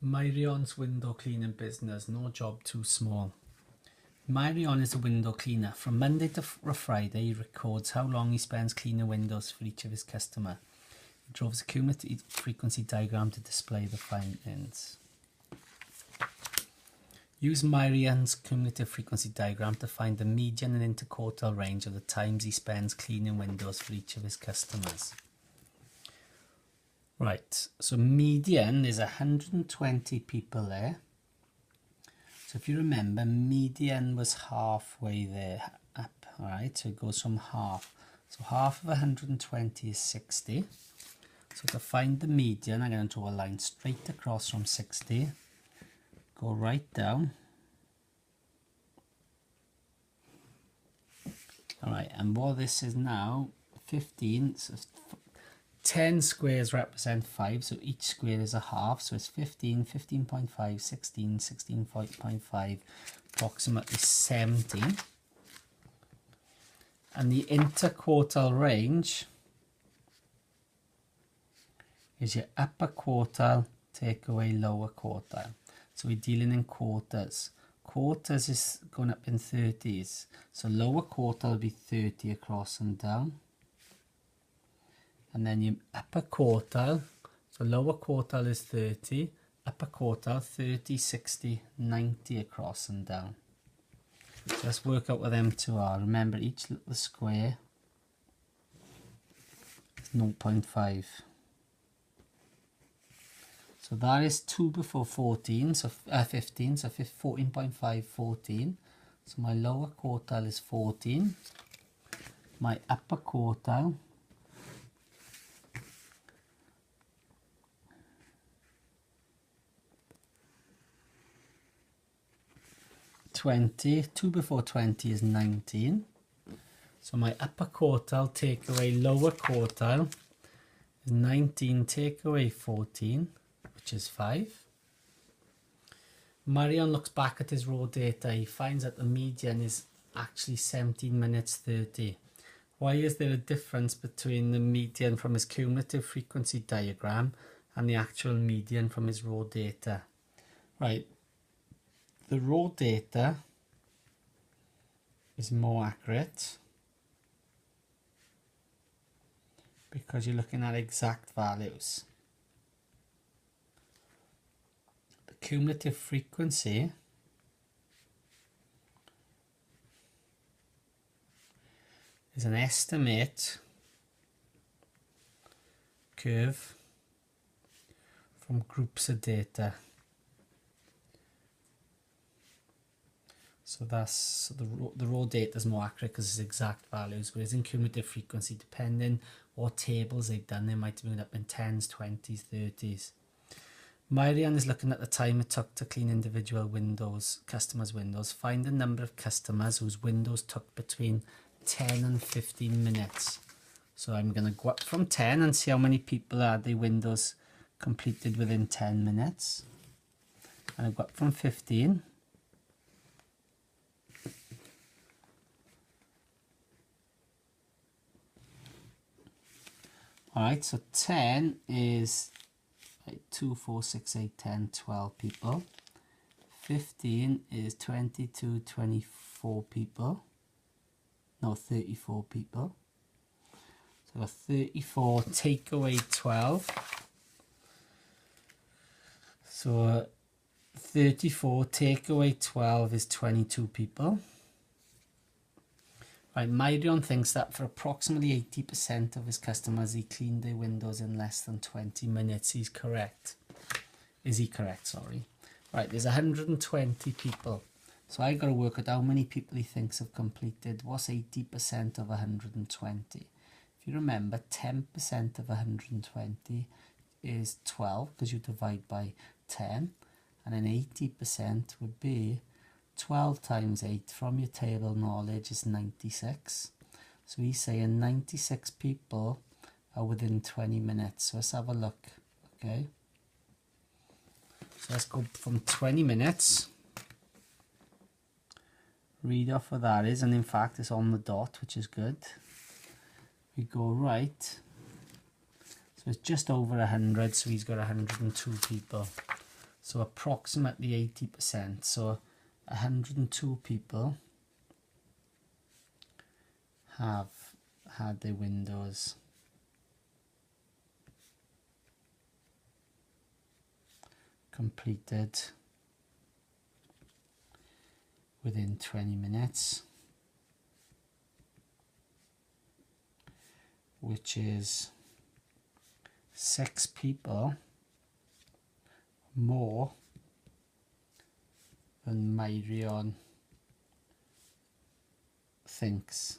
Myrion's window cleaning business, no job too small. Myrion is a window cleaner. From Monday to Friday, he records how long he spends cleaning windows for each of his customers. He draws a cumulative frequency diagram to display the findings. Use Myrion's cumulative frequency diagram to find the median and interquartile range of the times he spends cleaning windows for each of his customers. Right, so median is 120 people there. So if you remember, median was halfway there up, alright, so it goes from half. So half of 120 is 60. So to find the median, I'm going to draw a line straight across from 60, go right down. Alright, and what this is now, 15, so 10 squares represent 5, so each square is a half, so it's 15, 15.5, 16, 16.5, approximately 17. And the interquartile range is your upper quartile take away lower quartile. So we're dealing in quarters. Quarters is going up in 30s, so lower quartile will be 30 across and down. And then your upper quartile, so lower quartile is 30, upper quartile 30, 60, 90 across and down. So let's work out what them two are. Remember, each little square is 0.5. So that is 2 before 14, so 15, so 14.5, 14. So my lower quartile is 14. My upper quartile (20). 2 before 20 is 19. So my upper quartile take away lower quartile is 19 take away 14, which is 5. Myrion looks back at his raw data. He finds that the median is actually 17 minutes 30. Why is there a difference between the median from his cumulative frequency diagram and the actual median from his raw data? Right. The raw data is more accurate because you're looking at exact values. The cumulative frequency is an estimate curve from groups of data. So the raw data is more accurate because it's exact values, whereas in cumulative frequency, depending what tables they've done, they might have been up in 10s, 20s, 30s. Myrion is looking at the time it took to clean individual windows, customers' windows. Find the number of customers whose windows took between 10 and 15 minutes. So I'm going to go up from 10 and see how many people had their windows completed within 10 minutes. And I'll go up from 15. Alright, so 10 is 2, 4, 6, 8, 10, 12 people. 15 is 22, 24 people. No, 34 people. So 34 take away 12. So 34 take away 12 is 22 people. Right, Myrion thinks that for approximately 80% of his customers, he cleaned their windows in less than 20 minutes. He's correct. Is he correct? Sorry. Right, there's 120 people. So I got to work out how many people he thinks have completed. What's 80% of 120? If you remember, 10% of 120 is 12 because you divide by 10. And then 80% would be 12 times 8 from your table knowledge is 96. So he's saying 96 people are within 20 minutes. So let's have a look. Okay. So let's go from 20 minutes. Read off what that is. And in fact, it's on the dot, which is good. We go right. So it's just over 100. So he's got 102 people. So approximately 80%. So 102 people have had their windows completed within 20 minutes, which is 6 people more than Myrion thinks.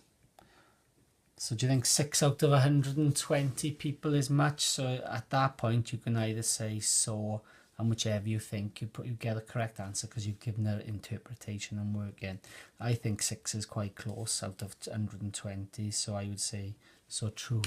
So do you think 6 out of 120 people is much? So at that point you can either say so, and whichever you think, you get a correct answer because you've given an interpretation and working. I think 6 is quite close out of 120, so I would say so true.